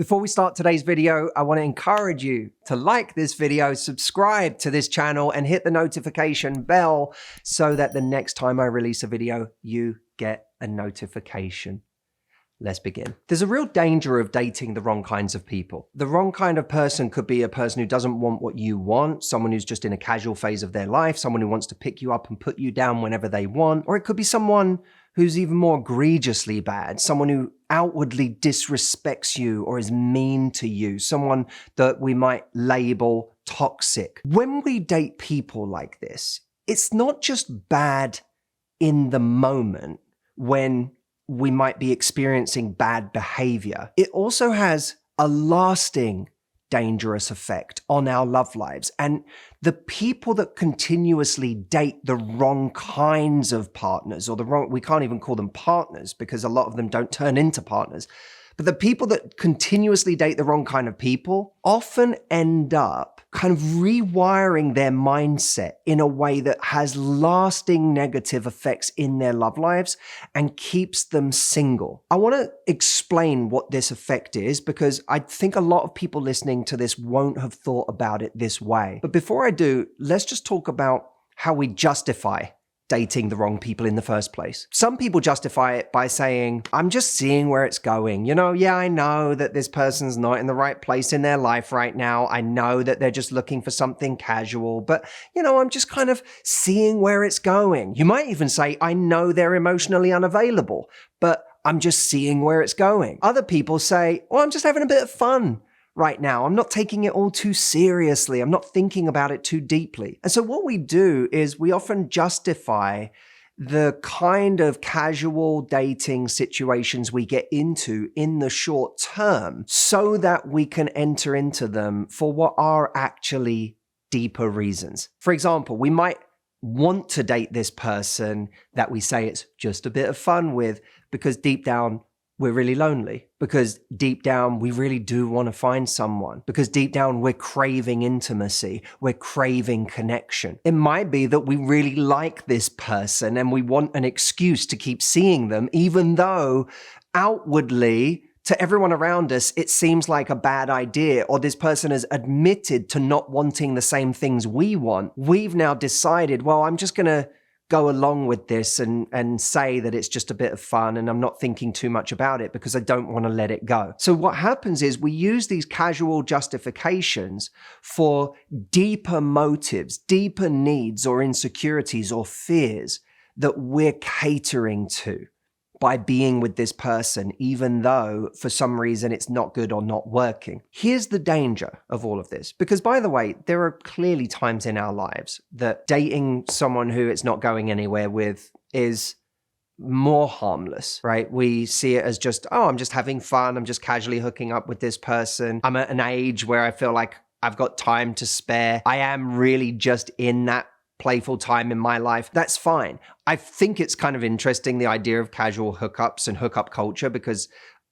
Before we start today's video, I want to encourage you to like this video, subscribe to this channel, and hit the notification bell so that the next time I release a video, you get a notification. Let's begin. There's a real danger of dating the wrong kinds of people. The wrong kind of person could be a person who doesn't want what you want, someone who's just in a casual phase of their life, someone who wants to pick you up and put you down whenever they want, or it could be someone who's even more egregiously bad, someone who outwardly disrespects you or is mean to you, someone that we might label toxic. When we date people like this, it's not just bad in the moment when we might be experiencing bad behavior. It also has a lasting dangerous effect on our love lives. And the people that continuously date the wrong kinds of partners, or we can't even call them partners because a lot of them don't turn into partners, but the people that continuously date the wrong kind of people often end up kind of rewiring their mindset in a way that has lasting negative effects in their love lives and keeps them single. I want to explain what this effect is because I think a lot of people listening to this won't have thought about it this way. But before I do, let's just talk about how we justify dating the wrong people in the first place. Some people justify it by saying, I'm just seeing where it's going. Yeah, I know that this person's not in the right place in their life right now. I know that they're just looking for something casual, but I'm just kind of seeing where it's going. You might even say, I know they're emotionally unavailable, but I'm just seeing where it's going. Other people say, well, I'm just having a bit of fun right now. I'm not taking it all too seriously. I'm not thinking about it too deeply. And so what we do is we often justify the kind of casual dating situations we get into in the short term so that we can enter into them for what are actually deeper reasons. For example, we might want to date this person that we say it's just a bit of fun with because deep down, we're really lonely, because deep down, we really do want to find someone, because deep down, we're craving intimacy, we're craving connection. It might be that we really like this person and we want an excuse to keep seeing them, even though outwardly, to everyone around us, it seems like a bad idea, or this person has admitted to not wanting the same things we want. We've now decided, well, I'm just going to go along with this and say that it's just a bit of fun and I'm not thinking too much about it because I don't want to let it go. So what happens is we use these casual justifications for deeper motives, deeper needs or insecurities or fears that we're catering to by being with this person, even though for some reason it's not good or not working. Here's the danger of all of this, because by the way, there are clearly times in our lives that dating someone who it's not going anywhere with is more harmless, right? We see it as just, oh, I'm just having fun. I'm just casually hooking up with this person. I'm at an age where I feel like I've got time to spare. I am really just in that playful time in my life. That's fine. I think it's kind of interesting, the idea of casual hookups and hookup culture, because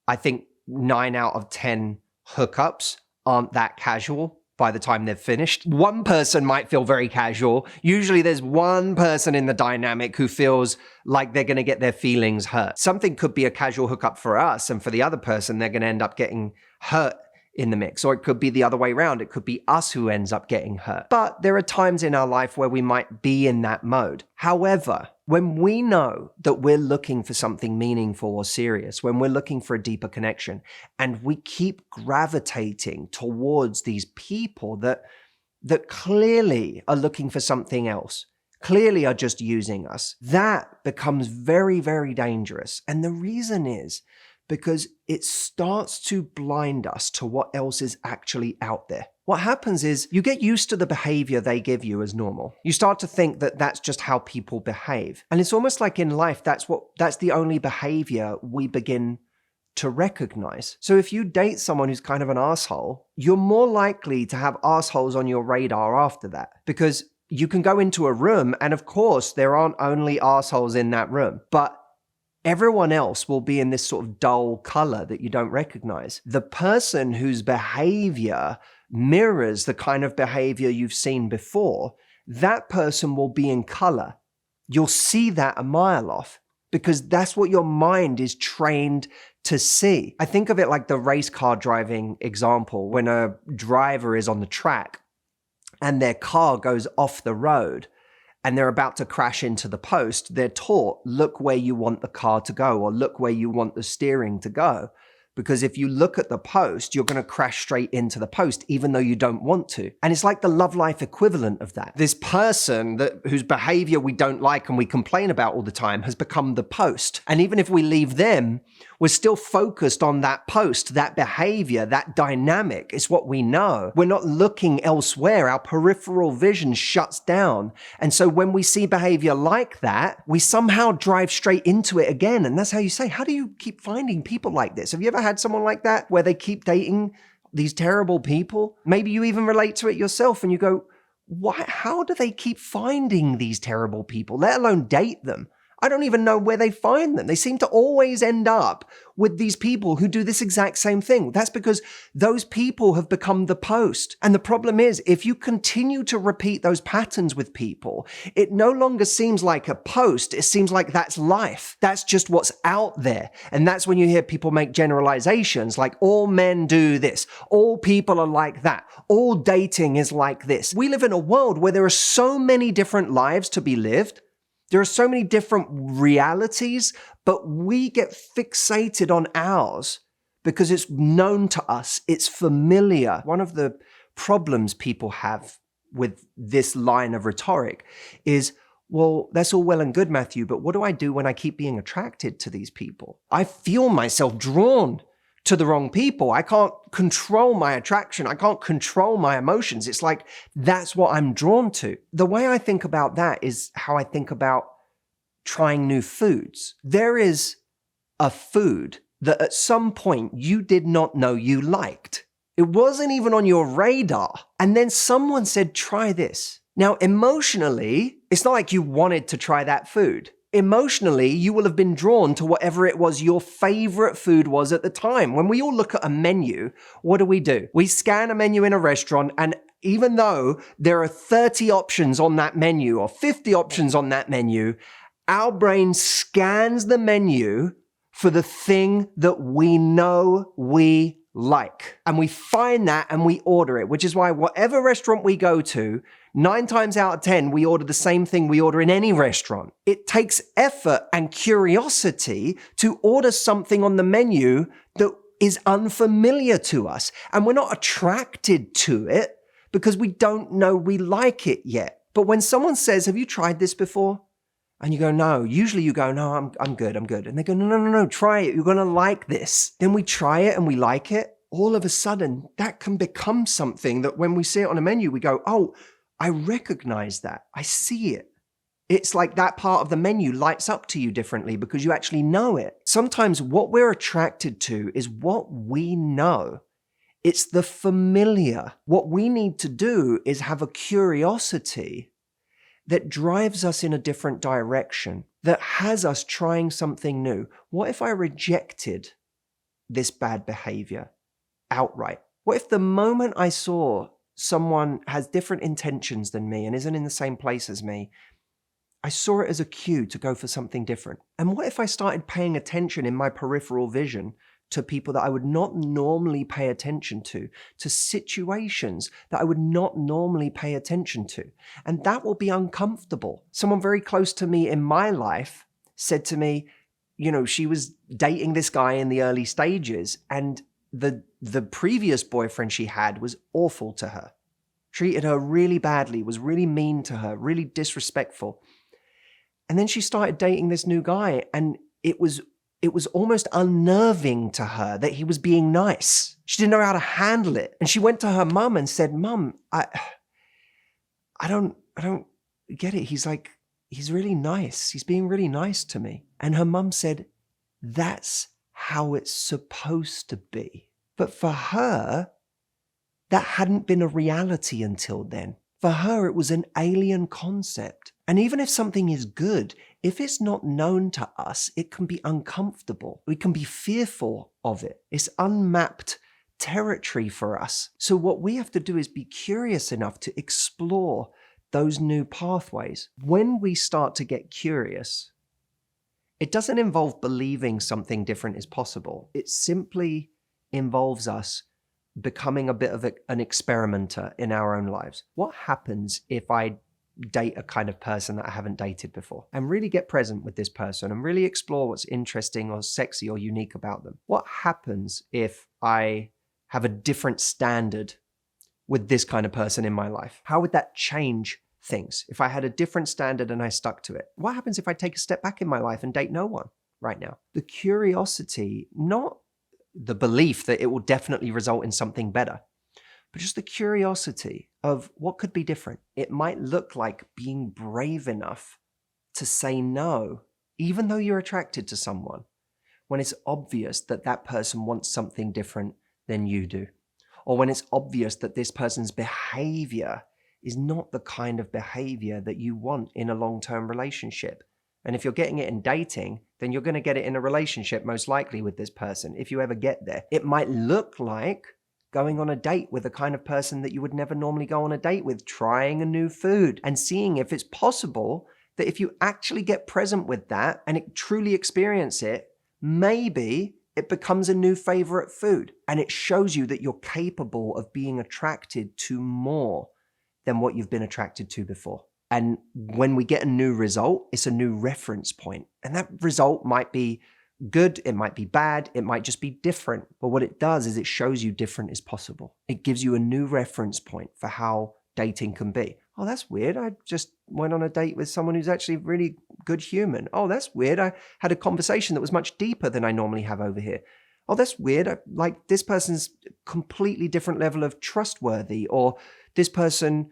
I think 9 out of 10 hookups aren't that casual by the time they're finished. One person might feel very casual. Usually there's one person in the dynamic who feels like they're going to get their feelings hurt. Something could be a casual hookup for us, and for the other person, they're going to end up getting hurt in the mix, or it could be the other way around. It could be us who ends up getting hurt. But there are times in our life where we might be in that mode. However, when we know that we're looking for something meaningful or serious, when we're looking for a deeper connection, and we keep gravitating towards these people that clearly are looking for something else, clearly are just using us, that becomes very, very dangerous. And the reason is because it starts to blind us to what else is actually out there. What happens is you get used to the behavior they give you as normal. You start to think that that's just how people behave. And it's almost like in life, that's the only behavior we begin to recognize. So if you date someone who's kind of an asshole, you're more likely to have assholes on your radar after that, because you can go into a room and of course there aren't only assholes in that room, but everyone else will be in this sort of dull color that you don't recognize. The person whose behavior mirrors the kind of behavior you've seen before, that person will be in color. You'll see that a mile off because that's what your mind is trained to see. I think of it like the race car driving example. When a driver is on the track and their car goes off the road and they're about to crash into the post, they're taught, look where you want the car to go, or look where you want the steering to go. Because if you look at the post, you're going to crash straight into the post, even though you don't want to. And it's like the love life equivalent of that. This person whose behavior we don't like and we complain about all the time has become the post. And even if we leave them, we're still focused on that post, that behavior, that dynamic. It's what we know. We're not looking elsewhere. Our peripheral vision shuts down. And so when we see behavior like that, we somehow drive straight into it again. And that's how you say, how do you keep finding people like this? Have you ever had someone like that where they keep dating these terrible people? Maybe you even relate to it yourself and you go, why? How do they keep finding these terrible people, let alone date them? I don't even know where they find them. They seem to always end up with these people who do this exact same thing. That's because those people have become the post. And the problem is, if you continue to repeat those patterns with people, it no longer seems like a post. It seems like that's life. That's just what's out there. And that's when you hear people make generalizations like all men do this, all people are like that, all dating is like this. We live in a world where there are so many different lives to be lived. There are so many different realities, but we get fixated on ours because it's known to us, it's familiar. One of the problems people have with this line of rhetoric is, well, that's all well and good, Matthew, but what do I do when I keep being attracted to these people? I feel myself drawn to the wrong people. I can't control my attraction. I can't control my emotions. It's like, that's what I'm drawn to. The way I think about that is how I think about trying new foods. There is a food that at some point you did not know you liked. It wasn't even on your radar. And then someone said, try this. Now, emotionally, it's not like you wanted to try that food. Emotionally, you will have been drawn to whatever it was your favorite food was at the time. When we all look at a menu, what do? We scan a menu in a restaurant, and even though there are 30 options on that menu or 50 options on that menu, our brain scans the menu for the thing that we know we like. And we find that and we order it, which is why whatever restaurant we go to, 9 times out of 10, we order the same thing we order in any restaurant. It takes effort and curiosity to order something on the menu that is unfamiliar to us. And we're not attracted to it because we don't know we like it yet. But when someone says, have you tried this before? And you go, no. Usually you go, no, I'm good. And they go, no, try it. You're going to like this. Then we try it and we like it. All of a sudden, that can become something that when we see it on a menu, we go, oh, I recognize that. I see it. It's like that part of the menu lights up to you differently because you actually know it. Sometimes what we're attracted to is what we know. It's the familiar. What we need to do is have a curiosity that drives us in a different direction, that has us trying something new. What if I rejected this bad behavior outright? What if the moment I saw someone has different intentions than me and isn't in the same place as me, I saw it as a cue to go for something different? And what if I started paying attention in my peripheral vision to people that I would not normally pay attention to situations that I would not normally pay attention to? And that will be uncomfortable. Someone very close to me in my life said to me, you know, she was dating this guy in the early stages, and the previous boyfriend she had was awful to her, treated her really badly, was really mean to her, really disrespectful. And then she started dating this new guy, and it was almost unnerving to her that he was being nice. She didn't know how to handle it. And she went to her mum and said, Mum, I don't get it. He's really nice. He's being really nice to me. And her mum said, that's how it's supposed to be. But for her, that hadn't been a reality until then. For her, it was an alien concept. And even if something is good, if it's not known to us, it can be uncomfortable. We can be fearful of it. It's unmapped territory for us. So what we have to do is be curious enough to explore those new pathways. When we start to get curious, It doesn't involve believing something different is possible. It simply involves us becoming a bit of an experimenter in our own lives. What happens if I date a kind of person that I haven't dated before and really get present with this person and really explore what's interesting or sexy or unique about them? What happens if I have a different standard with this kind of person in my life? How would that change things if I had a different standard and I stuck to it? What happens if I take a step back in my life and date no one right now? The curiosity, not the belief that it will definitely result in something better, but just the curiosity of what could be different. It might look like being brave enough to say no, even though you're attracted to someone, when it's obvious that that person wants something different than you do, or when it's obvious that this person's behavior is not the kind of behavior that you want in a long-term relationship. And if you're getting it in dating, then you're going to get it in a relationship most likely with this person, if you ever get there. It might look like going on a date with a kind of person that you would never normally go on a date with, trying a new food and seeing if it's possible that if you actually get present with that and truly experience it, maybe it becomes a new favorite food. And it shows you that you're capable of being attracted to more than what you've been attracted to before. And when we get a new result, it's a new reference point. And that result might be good, it might be bad, it might just be different. But what it does is it shows you different is possible. It gives you a new reference point for how dating can be. Oh, that's weird. I just went on a date with someone who's actually really good human. Oh, that's weird. I had a conversation that was much deeper than I normally have over here. Oh, that's weird. Like this person's completely different level of trustworthy, or this person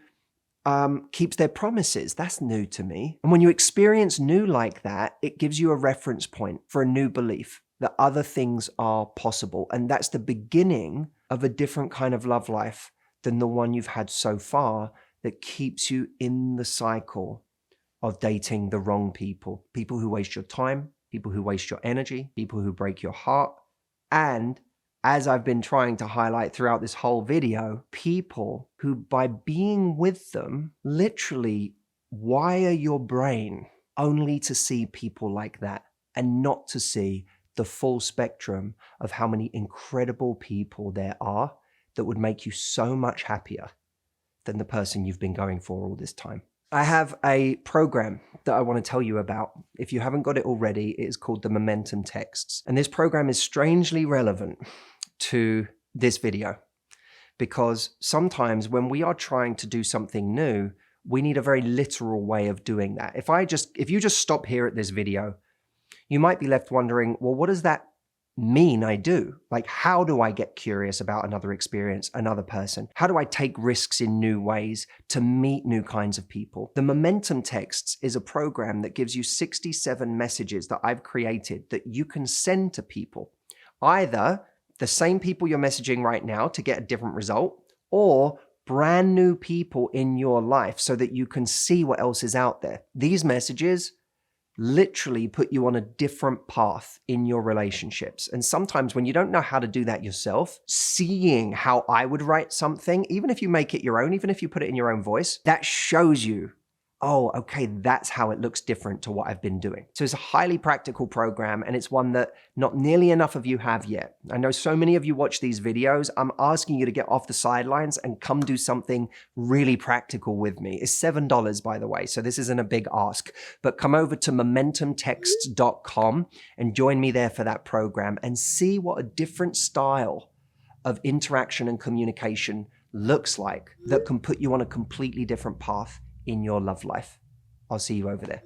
keeps their promises. That's new to me. And when you experience new like that, it gives you a reference point for a new belief that other things are possible. And that's the beginning of a different kind of love life than the one you've had so far, that keeps you in the cycle of dating the wrong people. People who waste your time, people who waste your energy, people who break your heart. And as I've been trying to highlight throughout this whole video, people who, by being with them, literally wire your brain only to see people like that and not to see the full spectrum of how many incredible people there are that would make you so much happier than the person you've been going for all this time. I have a program that I want to tell you about. If you haven't got it already, it is called the Momentum Texts. And this program is strangely relevant to this video, because sometimes when we are trying to do something new, we need a very literal way of doing that. If you just stop here at this video, you might be left wondering, well, what does that mean I do? Like, how do I get curious about another experience, another person? How do I take risks in new ways to meet new kinds of people? The Momentum Texts is a program that gives you 67 messages that I've created that you can send to people. Either the same people you're messaging right now to get a different result, or brand new people in your life so that you can see what else is out there. These messages literally put you on a different path in your relationships. And sometimes when you don't know how to do that yourself, seeing how I would write something, even if you make it your own, even if you put it in your own voice, that shows you, oh, okay, that's how it looks different to what I've been doing. So it's a highly practical program, and it's one that not nearly enough of you have yet. I know so many of you watch these videos. I'm asking you to get off the sidelines and come do something really practical with me. It's $7, by the way, so this isn't a big ask. But come over to momentumtexts.com and join me there for that program and see what a different style of interaction and communication looks like that can put you on a completely different path in your love life. I'll see you over there.